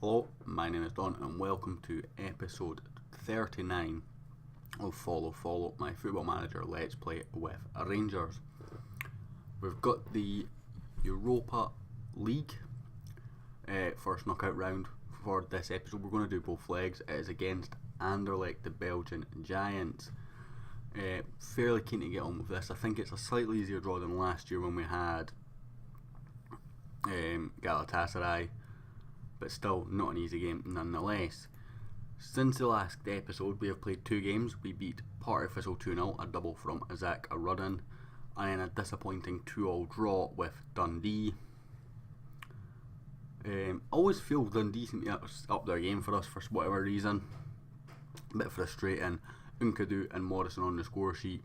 Hello, my name is Don and welcome to episode 39 of Follow, my Football Manager Let's Play with Rangers. We've got the Europa League first knockout round for this episode. We're going to do both legs. It is against Anderlecht, the Belgian Giants. Fairly keen to get on with this. I think it's a slightly easier draw than last year when we had Galatasaray, but still not an easy game nonetheless. Since the last episode we have played two games. We beat Partificial 2-0, a double from Isaac Arudin, and then a disappointing 2-all draw with Dundee. Always feel Dundee seem to up their game for us for whatever reason. A bit frustrating. Nkadu and Morrison on the score sheet.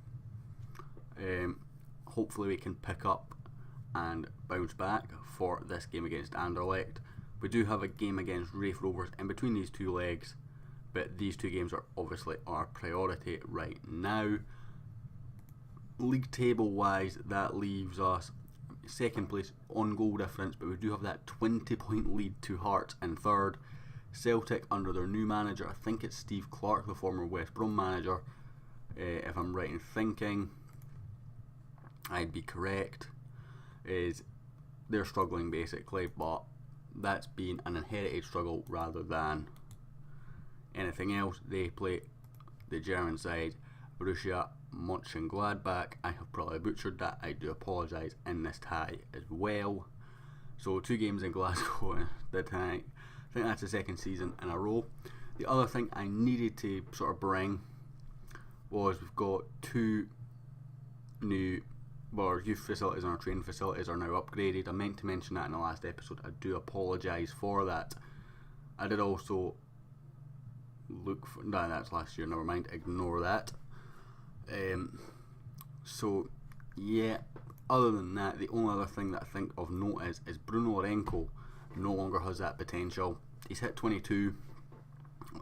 Hopefully we can pick up and bounce back for this game against Anderlecht. We do have a game against Raith Rovers in between these two legs, but these two games are obviously our priority right now. League table wise, that leaves us second place on goal difference, but we do have that 20-point lead to Hearts in third. Celtic under their new manager, I think it's Steve Clark, the former West Brom manager, if I'm right in thinking, I'd be correct, is they're struggling basically, but that's been an inherited struggle rather than anything else. They play the German side, Borussia Mönchengladbach. I have probably butchered that, I do apologise, in this tie as well. So 2 games in Glasgow the tie. I think that's the second season in a row. The other thing I needed to sort of bring was we've got 2 new youth facilities and our training facilities are now upgraded. I meant to mention that in the last episode. I do apologise for that. I did also look for... No, that's last year, never mind, ignore that. So, yeah, other than that, the only other thing that I think of note is Bruno Renko no longer has that potential. He's hit 22,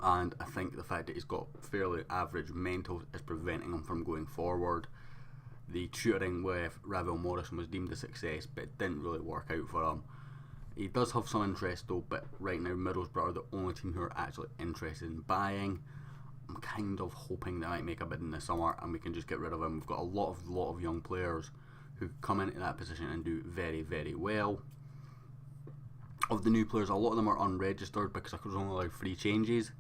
and I think the fact that he's got fairly average mentals is preventing him from going forward. The tutoring with Ravel Morrison was deemed a success, but it didn't really work out for him. He does have some interest though, but right now Middlesbrough are the only team who are actually interested in buying. I'm kind of hoping they might make a bid in the summer and we can just get rid of him. We've got a lot of young players who come into that position and do very, very well. Of the new players, a lot of them are unregistered because I could only allow 3 changes.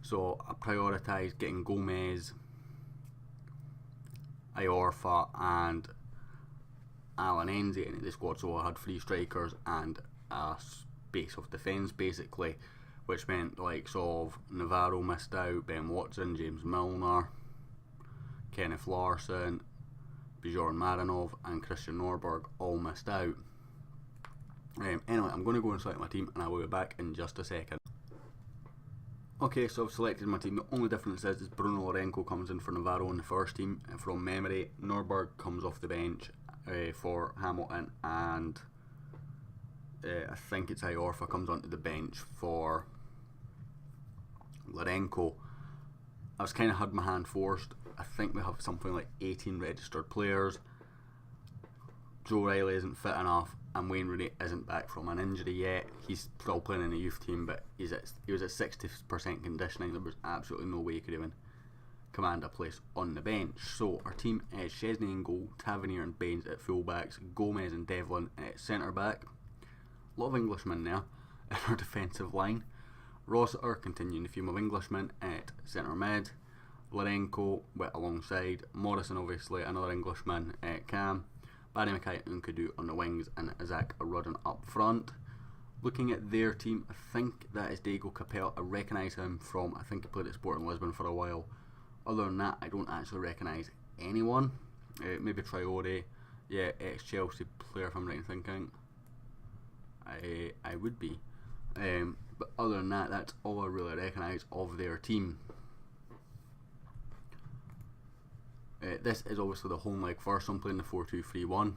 So I prioritised getting Gomez, Iorfa and Alan Enzi into the squad, so I had 3 strikers and a space of defence basically, which meant the likes of Navarro missed out, Ben Watson, James Milner, Kenneth Larsson, Bjorn Marinov and Christian Norberg all missed out. Anyway, I'm going to go and select my team and I will be back in just a second. Okay, so I've selected my team. The only difference is Bruno Lorenko comes in for Navarro in the first team from memory. Norberg comes off the bench for Hamilton, and I think it's Iorfa comes onto the bench for Lorenko. I was kind of had my hand forced. I think we have something like 18 registered players. Joe Riley isn't fit enough, and Wayne Rooney isn't back from an injury yet. He's still playing in the youth team, but he was at 60% conditioning. There was absolutely no way he could even command a place on the bench. So our team is Chesney in goal, Tavernier and Baines at fullbacks, Gomez and Devlin at centre back. A lot of Englishmen there in our defensive line. Rossiter continuing the theme of Englishmen at centre mid. Lorenko alongside Morrison, obviously another Englishman at cam. Barry Mackay and Nkadu on the wings and Isaac Arudin up front. Looking at their team, I think that is Diego Capel. I recognise him from, I think he played at Sporting Lisbon for a while. Other than that, I don't actually recognise anyone. Maybe Traore, yeah, ex-Chelsea player if I'm right in thinking. I would be. But other than that, that's all I really recognise of their team. This is obviously the home leg first, so I'm playing the 4-2-3-1.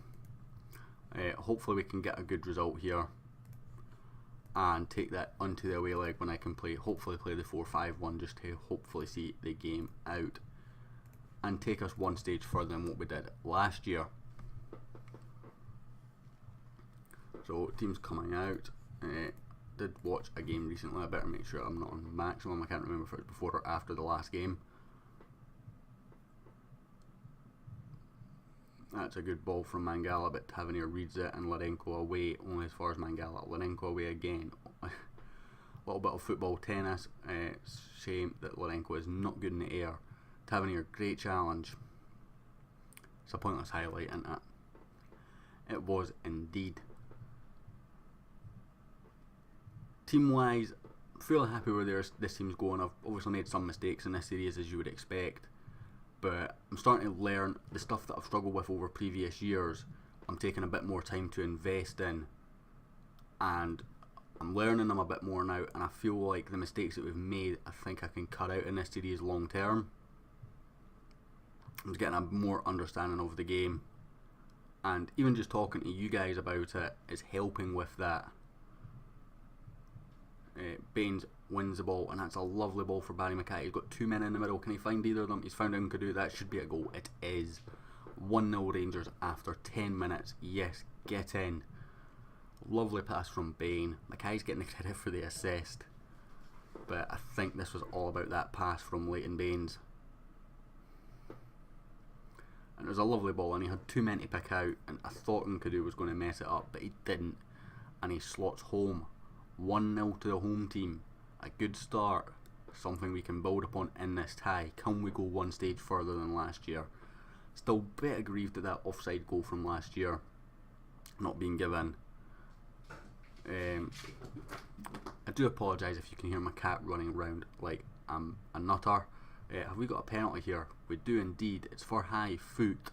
Hopefully we can get a good result here and take that onto the away leg when I can hopefully play the 4-5-1 just to hopefully see the game out and take us one stage further than what we did last year. So teams coming out, did watch a game recently. I better make sure I'm not on maximum. I can't remember if it was before or after the last game. That's a good ball from Mangala, but Tavernier reads it and Larenko away, only as far as Mangala. Larenko away again. A little bit of football tennis. Shame that Larenko is not good in the air. Tavernier, great challenge. It's a pointless highlight, isn't it? It was indeed. Team wise, fairly happy where this team's going. I've obviously made some mistakes in this series, as you would expect, but I'm starting to learn the stuff that I've struggled with over previous years. I'm taking a bit more time to invest in, and I'm learning them a bit more now, and I feel like the mistakes that we've made, I think I can cut out in this series long term. I'm just getting a more understanding of the game, and even just talking to you guys about it is helping with that. Baines wins the ball, and that's a lovely ball for Barry Mackay. He's got two men in the middle. Can he find either of them? He's found Nkadu. That should be a goal. It is. 1-0 Rangers after 10 minutes. Yes, get in. Lovely pass from Bain. Mackay's getting the credit for the assist, but I think this was all about that pass from Leighton Baines. And it was a lovely ball, and he had two men to pick out, and I thought Nkadu was going to mess it up, but he didn't, and he slots home. 1-0 to the home team. A good start. Something we can build upon in this tie. Can we go one stage further than last year? Still a bit aggrieved at that offside goal from last year not being given. I do apologise if you can hear my cat running around like I'm a nutter. Have we got a penalty here? We do indeed. It's for high foot.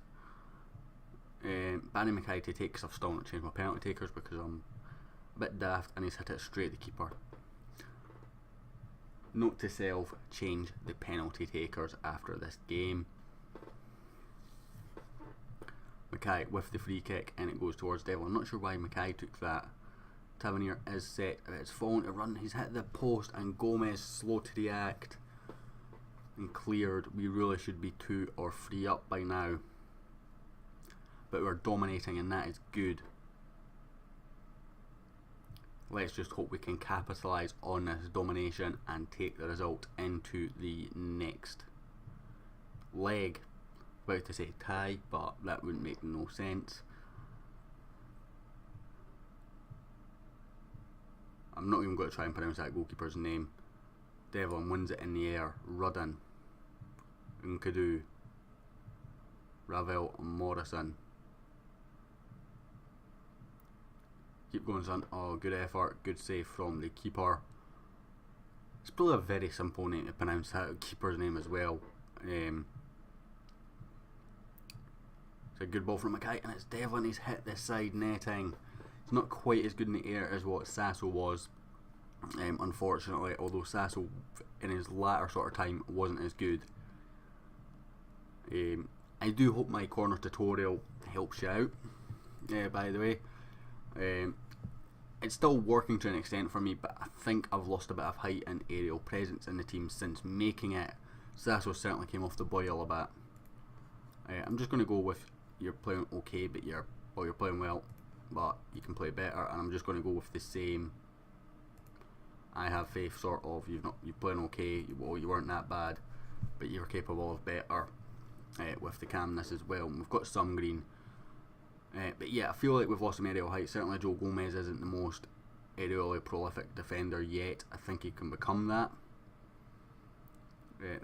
Barry Mackay to take, because I've still not changed my penalty takers because I'm a bit daft, and he's hit it straight at the keeper. Note to self, change the penalty takers after this game. Mackay with the free kick, and it goes towards Devil. I'm not sure why Mackay took that. Tavernier is set, it's fallen to run, he's hit the post, and Gomez slow to react and cleared. We really should be 2 or 3 up by now, but we're dominating, and that is good. Let's just hope we can capitalise on this domination and take the result into the next leg. About to say tie, but that wouldn't make no sense. I'm not even going to try and pronounce that goalkeeper's name. Devlin wins it in the air. Rudden, Nkadu, Ravel, Morrison. Keep going, son. Oh, good effort, good save from the keeper. It's probably a very simple name to pronounce, that keeper's name as well. It's a good ball from Mackay, and it's Devlin. He's hit the side netting. It's not quite as good in the air as what Sasso was, unfortunately, although Sasso in his latter sort of time wasn't as good. I do hope my corner tutorial helps you out, by the way. It's still working to an extent for me, but I think I've lost a bit of height and aerial presence in the team since making it. Sasso certainly came off the boil a bit. I'm just going to go with you're playing okay, but you're playing well, but you can play better, and I'm just going to go with the same. I have faith, sort of. You're playing okay. You weren't that bad, but you're capable of better. With the calmness as well. And we've got some green. But yeah, I feel like we've lost some aerial height. Certainly Joe Gomez isn't the most aerially prolific defender yet. I think he can become that.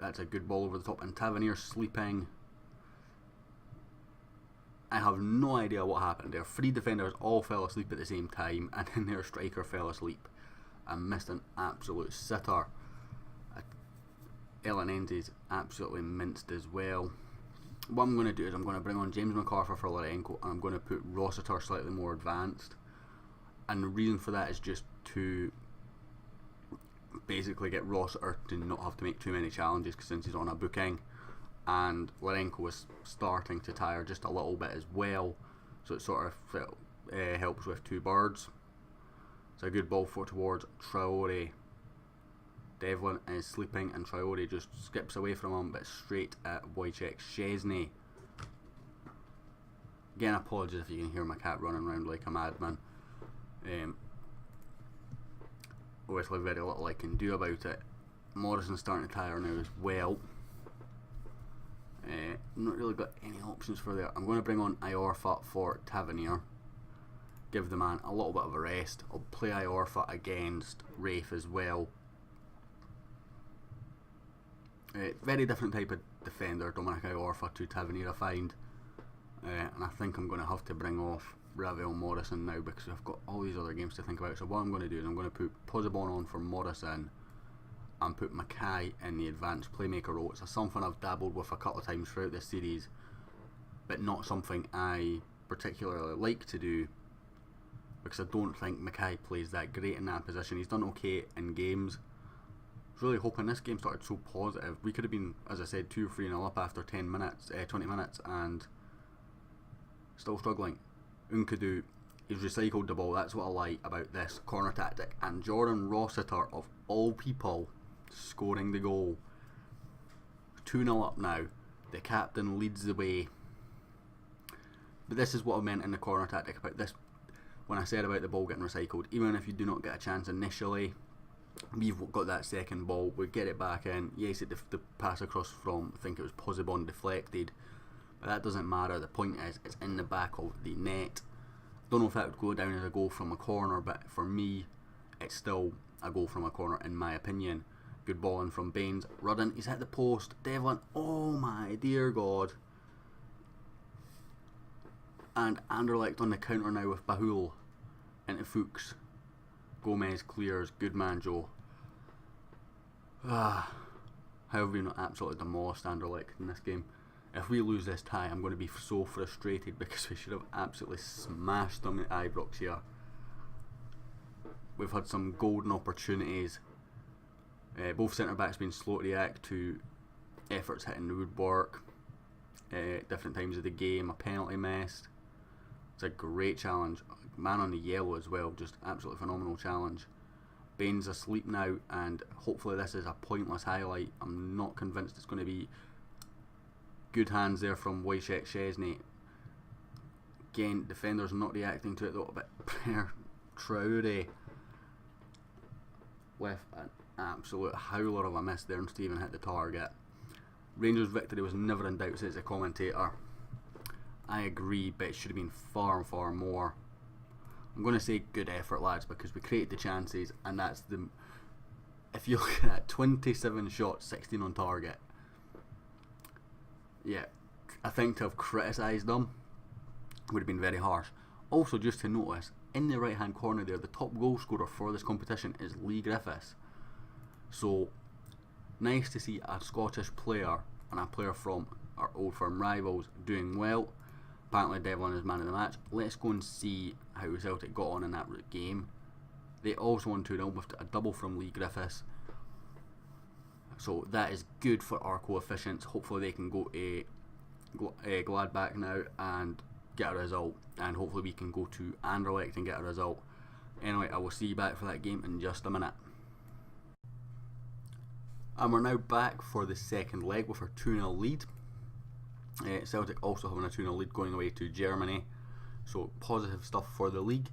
That's a good ball over the top, and Tavernier sleeping. I have no idea what happened there. 3 defenders all fell asleep at the same time, and then their striker fell asleep and missed an absolute sitter. Elenense's absolutely minced as well. What I'm going to do is I'm going to bring on James McArthur for Larenko, and I'm going to put Rossiter slightly more advanced, and the reason for that is just to basically get Rossiter to not have to make too many challenges, because since he's on a booking, and Larenko is starting to tire just a little bit as well, so it sort of helps with 2 birds. It's a good ball towards Traore. Devlin is sleeping, and Traore just skips away from him, but straight at Wojciech Szczesny. Again, apologies if you can hear my cat running around like a madman. obviously very little I can do about it. Morrison's starting to tire now as well. Not really got any options for there. I'm going to bring on Iorfa for Tavernier. Give the man a little bit of a rest. I'll play Iorfa against Rafe as well. Very different type of defender, Dominic Iorfa to Tavernier, I find. And I think I'm going to have to bring off Ravel Morrison now because I've got all these other games to think about. So what I'm going to do is I'm going to put Posibon on for Morrison and put Mackay in the advanced playmaker role. It's something I've dabbled with a couple of times throughout this series, but not something I particularly like to do because I don't think Mackay plays that great in that position. He's done okay in games. I was really hoping this game started so positive. We could have been, as I said, 2-3-0 up after 20 minutes and still struggling. Unkadu, he's recycled the ball. That's what I like about this corner tactic. And Jordan Rossiter, of all people, scoring the goal. 2-0 up now. The captain leads the way. But this is what I meant in the corner tactic about this when I said about the ball getting recycled. Even if you do not get a chance initially, we've got that second ball, we get it back in. Yes, the pass across from, I think it was Posibon, deflected, but that doesn't matter. The point is it's in the back of the net. Don't know if that would go down as a goal from a corner, but for me it's still a goal from a corner in my opinion. Good ball in from Baines. Rudden, he's hit the post. Devlin, oh my dear God. And Anderlecht on the counter now with Bahul into Fuchs. Gomez clears. Good man, Joe. How have we not absolutely demolished Anderlecht in this game? If we lose this tie, I'm going to be so frustrated because we should have absolutely smashed them at Ibrox here. We've had some golden opportunities. Both centre backs being slow to react to efforts hitting the woodwork. Different times of the game, a penalty missed. It's a great challenge. Man on the yellow as well, just absolutely phenomenal challenge. Baines asleep now, and hopefully this is a pointless highlight. I'm not convinced it's going to be. Good hands there from Wojciech Szczesny. Again, defenders not reacting to it though, but Traore with an absolute howler of a miss there and Stephen hit the target. Rangers' victory was never in doubt, says the commentator. I agree, but it should have been far and far more. I'm going to say good effort, lads, because we created the chances, and that's the. If you look at that, 27 shots, 16 on target. Yeah, I think to have criticised them would have been very harsh. Also, just to notice, in the right hand corner there, the top goal scorer for this competition is Lee Griffiths. So, nice to see a Scottish player and a player from our old firm rivals doing well. Apparently Devlin is man of the match. Let's go and see how Celtic got on in that game. They also won 2-0 with a double from Lee Griffiths. So that is good for our coefficients. Hopefully they can go to Gladbach now and get a result. And hopefully we can go to Anderlecht and get a result. Anyway, I will see you back for that game in just a minute. And we're now back for the second leg with our 2-0 lead. Celtic also having a 2-0 lead going away to Germany. So positive stuff for the league.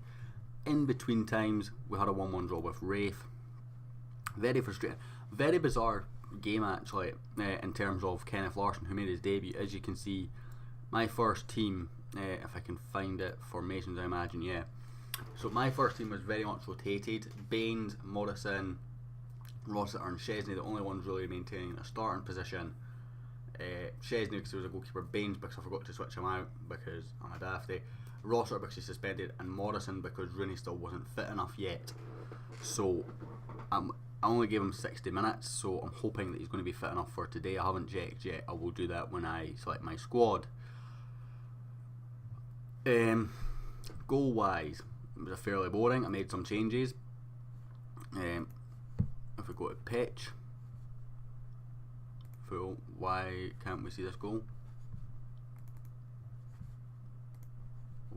In between times, we had a 1-1 draw with Rafe. Very frustrating. Very bizarre game actually in terms of Kenneth Larsson, who made his debut. As you can see, my first team, if I can find it, formations I imagine, yeah. So my first team was very much rotated. Baines, Morrison, Rossiter and Szczesny, the only ones really maintaining a starting position. Szczesny because he was a goalkeeper, Baines because I forgot to switch him out because I'm a dafty, Rossiter because he's suspended, and Morrison because Rooney still wasn't fit enough yet. So I only gave him 60 minutes, so I'm hoping that he's going to be fit enough for today. I haven't checked yet. I will do that when I select my squad. Goal wise, it was a fairly boring. I made some changes. If we go to pitch, full, why can't we see this goal?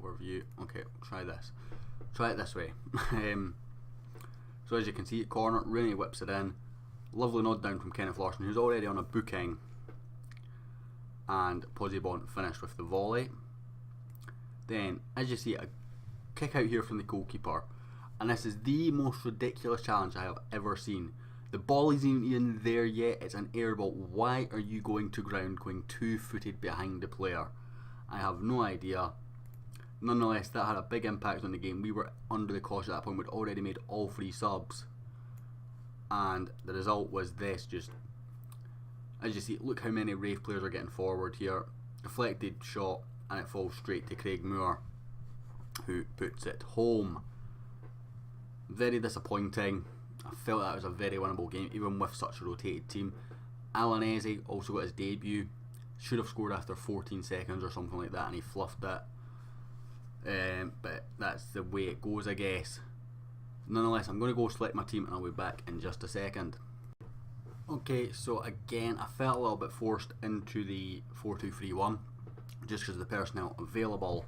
Overview. Okay, try this. Try it this way. So as you can see, corner, Rooney whips it in. Lovely nod down from Kenneth Larsson, who's already on a booking. And Posibon finished with the volley. Then, as you see, a kick out here from the goalkeeper. And this is the most ridiculous challenge I have ever seen. The ball isn't even there yet, it's an air ball. Why are you going to ground, going 2-footed behind the player? I have no idea. Nonetheless, that had a big impact on the game. We were under the cosh at that point. We'd already made all 3 subs. And the result was this. Just, as you see, look how many Wraith players are getting forward here. Deflected shot, and it falls straight to Craig Moore, who puts it home. Very disappointing. I felt that was a very winnable game, even with such a rotated team. Alanese also got his debut. Should have scored after 14 seconds or something like that, and he fluffed it. But that's the way it goes, I guess. Nonetheless, I'm going to go select my team, and I'll be back in just a second. Okay, so again, I felt a little bit forced into the 4-2-3-1, just because of the personnel available.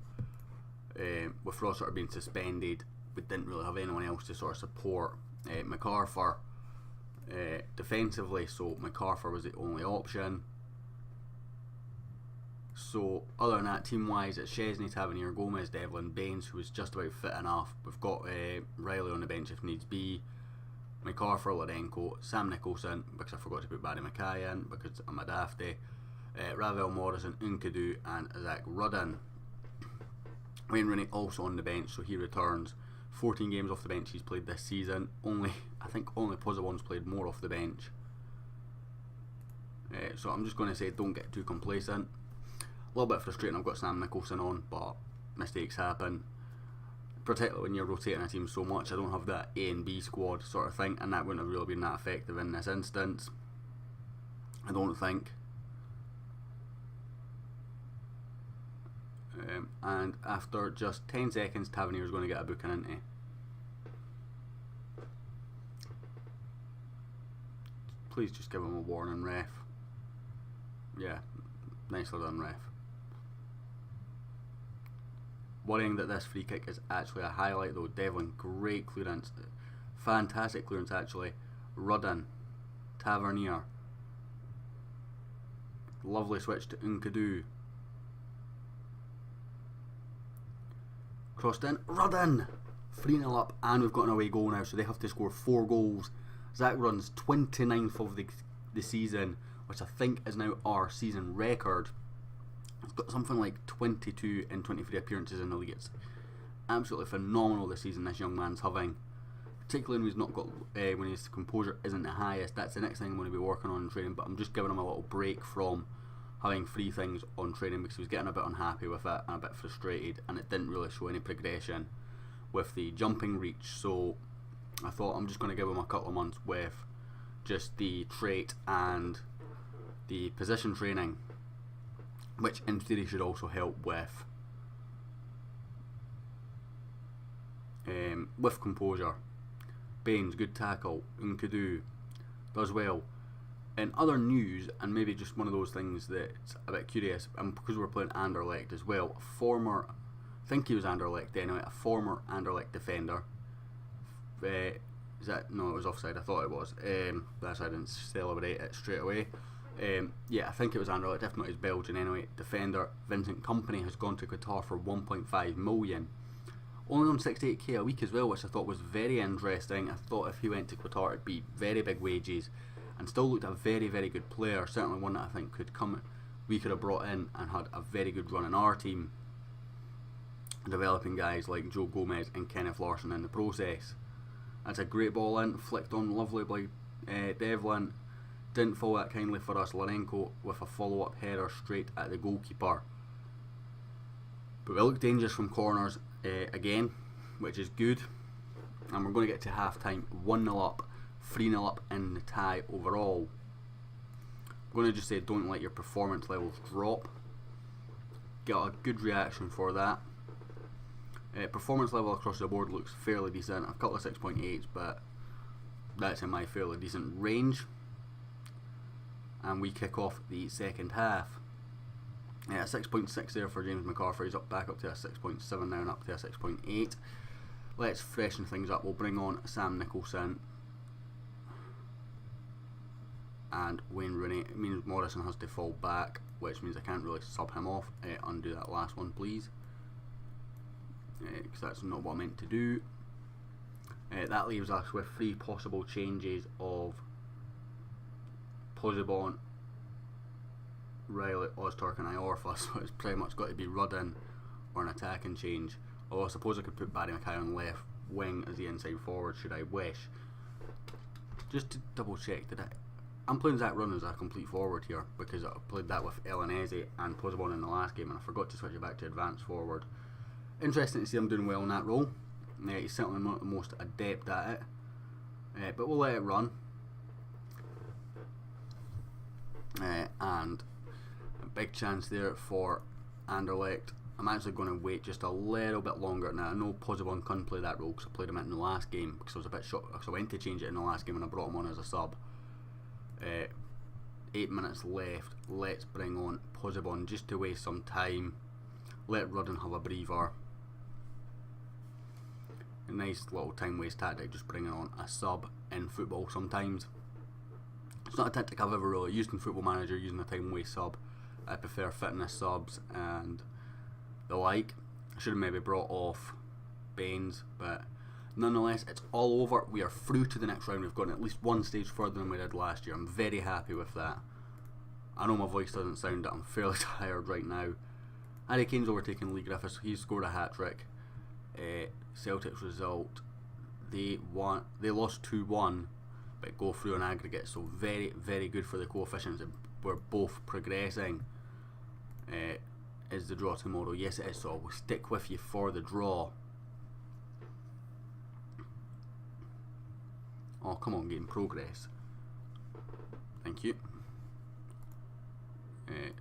With Ross sort of being suspended, we didn't really have anyone else to sort of support MacArthur defensively, so MacArthur was the only option. So other than that, team wise, it's Chesney, Tavernier, Gomez, Devlin, Baines, who was just about fit enough. We've got Riley on the bench if needs be, MacArthur, Lorenko, Sam Nicholson, because I forgot to put Barry Mackay in because I'm a dafty, Ravel Morrison, Nkadu, and Zach Rudden. Wayne Rooney also on the bench, so he returns. 14 games off the bench he's played this season. I think only Pozzo's played more off the bench. So I'm just going to say, don't get too complacent. A little bit frustrating I've got Sam Nicholson on, but mistakes happen. Particularly when you're rotating a team so much. I don't have that A and B squad sort of thing, and that wouldn't have really been that effective in this instance, I don't think. And after just 10 seconds, Tavernier is going to get a booking into. Please just give him a warning, ref. Yeah, nicely done, ref. Worrying that this free kick is actually a highlight though. Devlin, great clearance. Fantastic clearance actually. Rudden, Tavernier. Lovely switch to Nkadu. Crossed in, Rudden! 3-0 up, and we've got an away goal now, so they have to score 4 goals. Zach runs 29th of the season, which I think is now our season record. He's got something like 22 in 23 appearances in the league. It's absolutely phenomenal this season this young man's having, particularly when he's not got when his composure isn't the highest. That's the next thing I'm going to be working on in training, but I'm just giving him a little break from having 3 things on training because he was getting a bit unhappy with it and a bit frustrated, and it didn't really show any progression with the jumping reach. So I thought I'm just going to give him a couple of months with just the trait and the position training, which in theory should also help with composure. Baines, good tackle. Nkadu does well. In other news, and maybe just one of those things that's a bit curious, and because we're playing Anderlecht as well, a former, I think he was Anderlecht anyway, a former Anderlecht defender. Is that, no, it was offside, I thought it was. That's why I didn't celebrate it straight away. Yeah, I think it was Anderlecht, if not he's Belgian anyway. Defender Vincent Kompany has gone to Qatar for 1.5 million. Only on 68k a week as well, which I thought was very interesting. I thought if he went to Qatar it'd be very big wages, and still looked a very, very good player. Certainly one that I think we could have brought in and had a very good run in our team, developing guys like Joe Gomez and Kenneth Larsson in the process. That's a great ball in, flicked on lovely by Devlin. Didn't fall that kindly for us. Lorenko with a follow-up header straight at the goalkeeper. But we look dangerous from corners again, which is good. And we're going to get to half-time 1-0 up, 3-0 up in the tie overall. I'm going to just say don't let your performance levels drop. Get a good reaction for that. Performance level across the board looks fairly decent. A couple of 6.8s, but that's in my fairly decent range. And we kick off the second half. A 6.6 there for James MacArthur. He's back up to a 6.7 now and up to a 6.8. Let's freshen things up. We'll bring on Sam Nicholson and Wayne Rooney. It means Morrison has to fall back, which means I can't really sub him off. Undo that last one, please, because that's not what I meant to do. That leaves us with 3 possible changes of Pozobon, Riley, Ozturk and Iorfa, so it's pretty much got to be Rudden or an attacking change. Although I suppose I could put Barry Mackay on the left wing as the inside forward should I wish. Just to double check, I'm playing Zach Run as a complete forward here because I played that with Elanese and Pozobon in the last game and I forgot to switch it back to advanced forward. Interesting to see him doing well in that role. He's certainly not the most adept at it, but we'll let it run. And a big chance there for Anderlecht. I'm actually going to wait just a little bit longer now. I know Pozobon couldn't play that role because I played him in the last game because I was a bit shocked because I went to change it in the last game and I brought him on as a sub. 8 minutes left. Let's bring on Pozobon just to waste some time. Let Rudden have a breather. A nice little time waste tactic, just bringing on a sub in football sometimes. It's not a tactic I've ever really used in Football Manager, using a time waste sub. I prefer fitness subs and the like. I should have maybe brought off Baines, but nonetheless, it's all over. We are through to the next round. We've gotten at least one stage further than we did last year. I'm very happy with that. I know my voice doesn't sound it. I'm fairly tired right now. Harry Kane's overtaken Lee Griffiths. He's scored a hat-trick. Celtic's result, they lost 2-1 but go through an aggregate, so very, very good for the coefficients. We're both progressing. Is the draw tomorrow? Yes it is, so we'll stick with you for the draw. Oh come on game, progress. Thank you.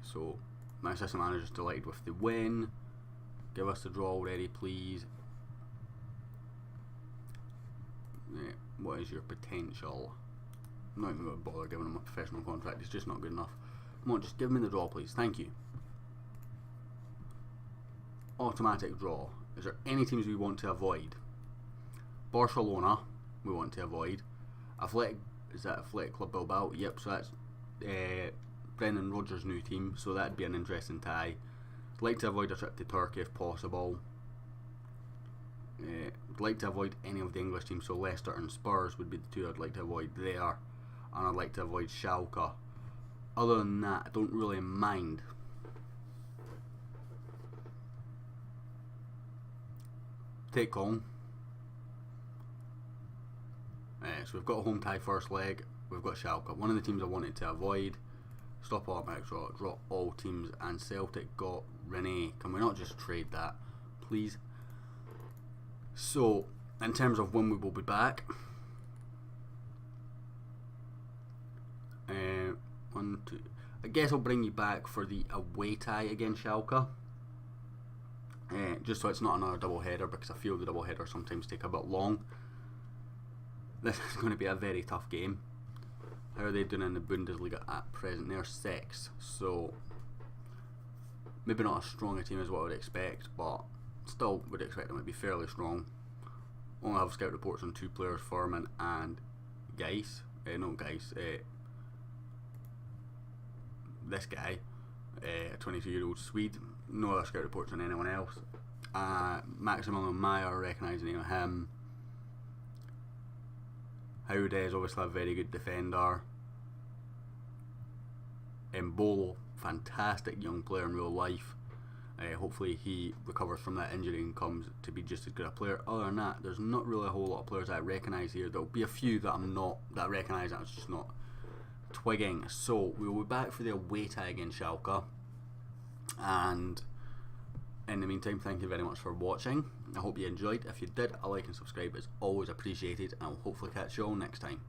So my assistant manager's delighted with the win. Give us the draw already please. What is your potential? I'm not even going to bother giving him a professional contract, it's just not good enough. Come on, just give me the draw please, thank you. Automatic draw. Is there any teams we want to avoid? Barcelona we want to avoid. Is that Athletic Club Bilbao? Yep, so that's Brendan Rodgers' new team, so that'd be an interesting tie. I'd like to avoid a trip to Turkey if possible. I'd like to avoid any of the English teams, so Leicester and Spurs would be the two I'd like to avoid there, and I'd like to avoid Schalke. Other than that, I don't really mind. Take home. So we've got a home tie first leg. We've got Schalke. One of the teams I wanted to avoid. Stop automatic draw all teams, and Celtic got Renee. Can we not just trade that, please? So, in terms of when we will be back, 1, 2. I guess I'll bring you back for the away tie against Schalke. Just so it's not another double header, because I feel the double header sometimes take a bit long. This is going to be a very tough game. How are they doing in the Bundesliga at present? They're 6, so maybe not as strong a team as what I would expect, but still would expect them to be fairly strong. Only have scout reports on 2 players, Furman and Geis. Not Geis, this guy, a 22-year-old Swede. No other scout reports on anyone else. Maximilian Meyer, recognise the name of him. Howde is obviously a very good defender. Mbolo, fantastic young player in real life. Hopefully he recovers from that injury and comes to be just as good a player. Other than that, there's not really a whole lot of players that I recognise here. There'll be a few that I recognise that I'm just not twigging. So we will be back for the away tie against Schalke. And in the meantime, thank you very much for watching. I hope you enjoyed. If you did, a like and subscribe is always appreciated, and I'll hopefully catch you all next time.